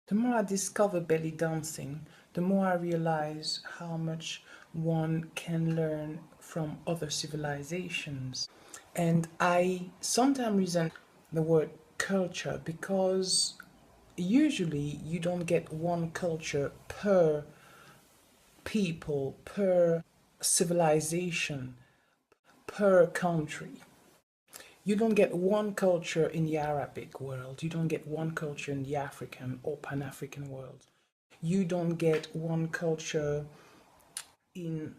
The more I discover belly dancing, the more I realize how much one can learn from other civilizations. And I sometimes resent the word culture because usually you don't get one culture per people, per civilization, per country. You don't get one culture in the Arabic world. You don't get one culture in the African or Pan African world. You don't get one culture in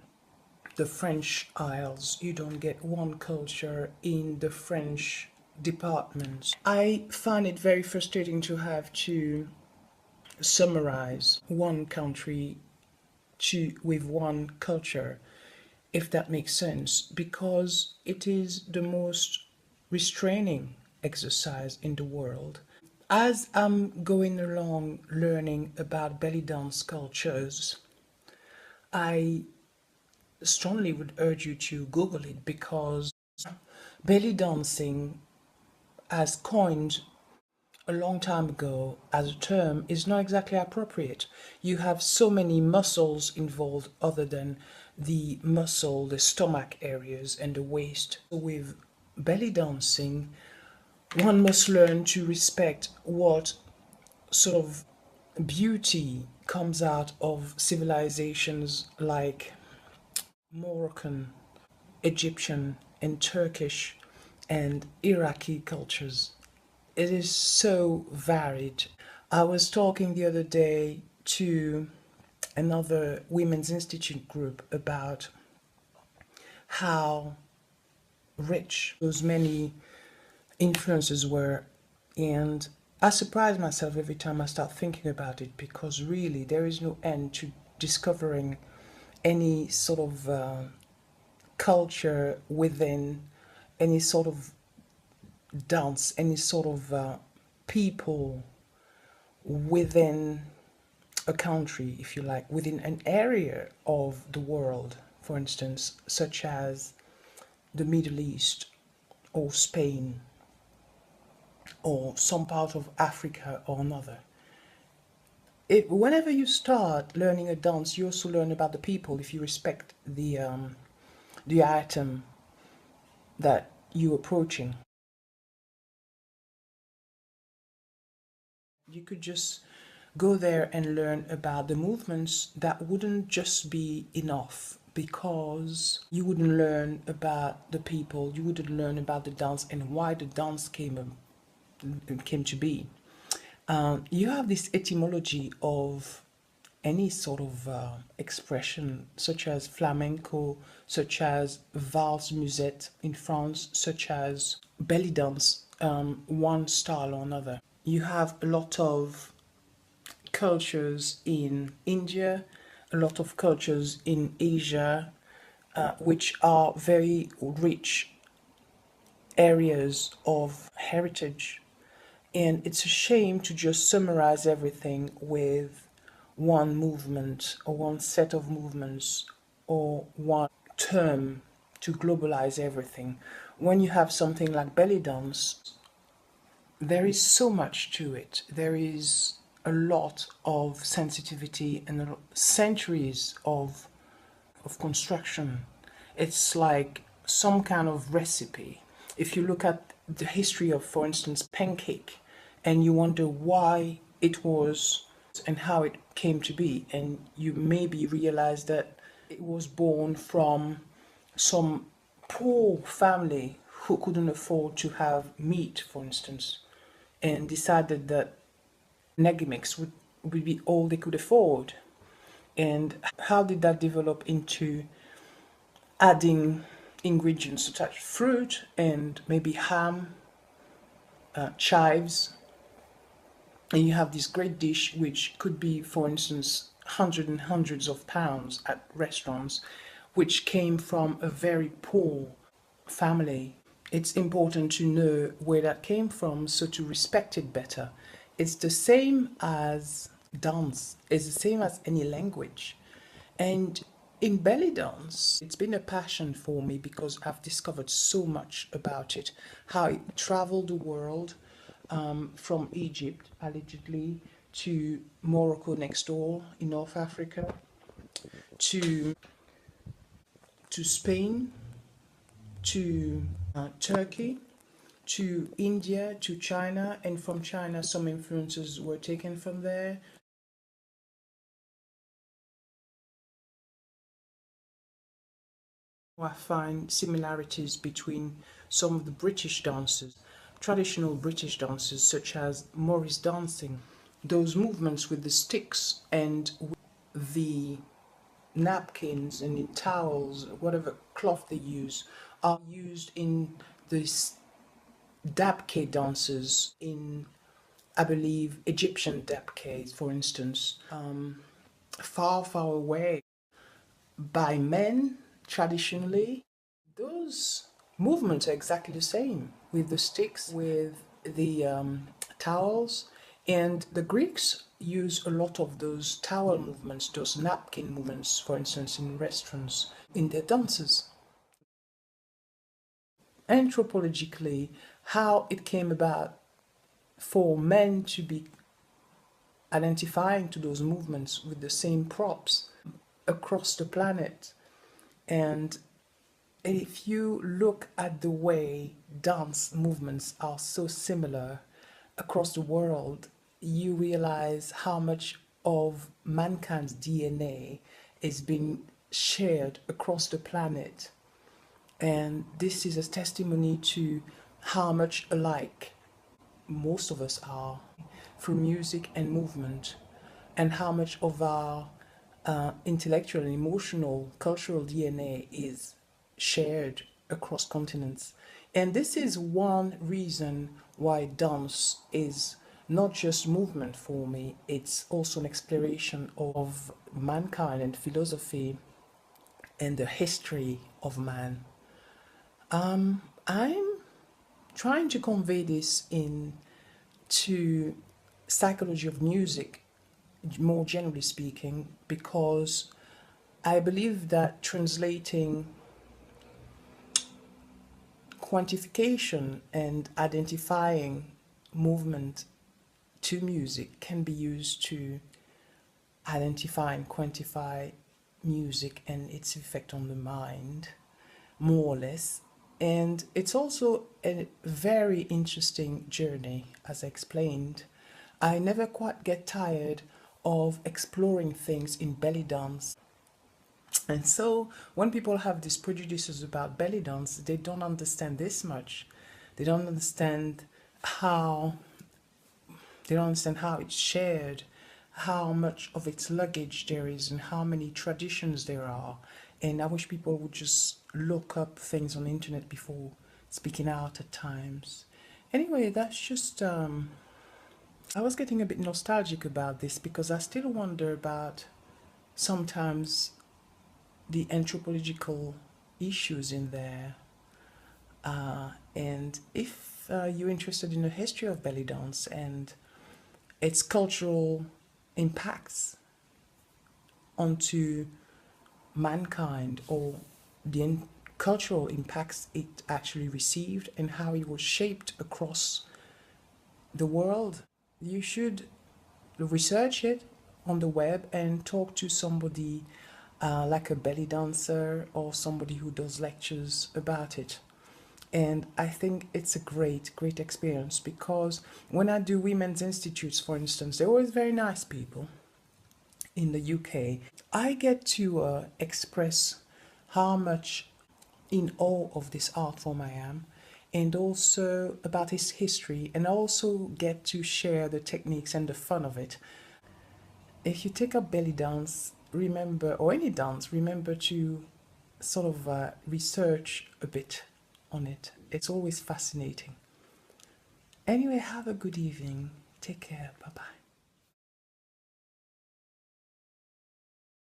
the French Isles. You don't get one culture in the French departments. I find it very frustrating to have to summarize one country with one culture, if that makes sense, because it is the most restraining exercise in the world. As I'm going along learning about belly dance cultures, I strongly would urge you to Google it because belly dancing, as coined a long time ago as a term, is not exactly appropriate. You have so many muscles involved other than the stomach areas, and the waist. With belly dancing, one must learn to respect what sort of beauty comes out of civilizations like Moroccan, Egyptian, and Turkish and Iraqi cultures. It is so varied. I was talking the other day to another Women's Institute group about how rich those many influences were, and I surprise myself every time I start thinking about it because really there is no end to discovering any sort of culture within any sort of dance, any sort of people within a country, if you like, within an area of the world, for instance, such as the Middle East or Spain or some part of Africa or another. Whenever you start learning a dance, you also learn about the people if you respect the item that you're approaching. You could just go there and learn about the movements. That wouldn't just be enough because you wouldn't learn about the people, you wouldn't learn about the dance and why the dance came to be. You have this etymology of any sort of expression, such as flamenco, such as valse musette in France, such as belly dance, one style or another. You have a lot of cultures in India, a lot of cultures in Asia, which are very rich areas of heritage. And it's a shame to just summarize everything with one movement or one set of movements or one term to globalize everything. When you have something like belly dance, there is so much to it. There is a lot of sensitivity and centuries of construction. It's like some kind of recipe. If you look at the history of, for instance, pancake, and you wonder why it was and how it came to be, and you maybe realize that it was born from some poor family who couldn't afford to have meat, for instance, and decided that Negimix would be all they could afford. And how did that develop into adding ingredients such as fruit and maybe ham, chives, and you have this great dish which could be, for instance, hundreds and hundreds of pounds at restaurants, which came from a very poor family. It's important to know where that came from so to respect it better. It's the same as dance, it's the same as any language. And in belly dance, it's been a passion for me because I've discovered so much about it, how it traveled the world, from Egypt, allegedly, to Morocco next door in North Africa, to Spain, to Turkey, to India, to China, and from China some influences were taken from there. I find similarities between some of the British dances, traditional British dances such as Morris dancing. Those movements with the sticks and the napkins and the towels, whatever cloth they use, are used in this Dabke dances in, I believe, Egyptian Dabke, for instance, far, far away by men traditionally. Those movements are exactly the same with the sticks, with the towels, and the Greeks use a lot of those towel movements, those napkin movements, for instance, in restaurants, in their dances. Anthropologically, how it came about for men to be identifying to those movements with the same props across the planet. And if you look at the way dance movements are so similar across the world, you realize how much of mankind's DNA is being shared across the planet. And this is a testimony to how much alike most of us are through music and movement, and how much of our intellectual and emotional cultural DNA is shared across continents. And this is one reason why dance is not just movement for me, it's also an exploration of mankind and philosophy and the history of man. I'm trying to convey this in to psychology of music, more generally speaking, because I believe that translating quantification and identifying movement to music can be used to identify and quantify music and its effect on the mind, more or less. And it's also a very interesting journey, as I explained. I never quite get tired of exploring things in belly dance. And so when people have these prejudices about belly dance, they don't understand this much. They don't understand how it's shared, how much of its luggage there is, and how many traditions there are. And I wish people would just look up things on the internet before speaking out at times. Anyway, that's just I was getting a bit nostalgic about this because I still wonder about sometimes the anthropological issues in there. And if you're interested in the history of belly dance and its cultural impacts onto mankind, or the cultural impacts it actually received and how it was shaped across the world, you should research it on the web and talk to somebody like a belly dancer or somebody who does lectures about it. And I think it's a great, great experience because when I do women's institutes, for instance, they're always very nice people in the UK. I get to express how much in awe of this art form I am, and also about its history, and also get to share the techniques and the fun of it. If you take up belly dance, remember, or any dance, remember to sort of research a bit on it. It's always fascinating. Anyway, have a good evening. Take care. Bye bye.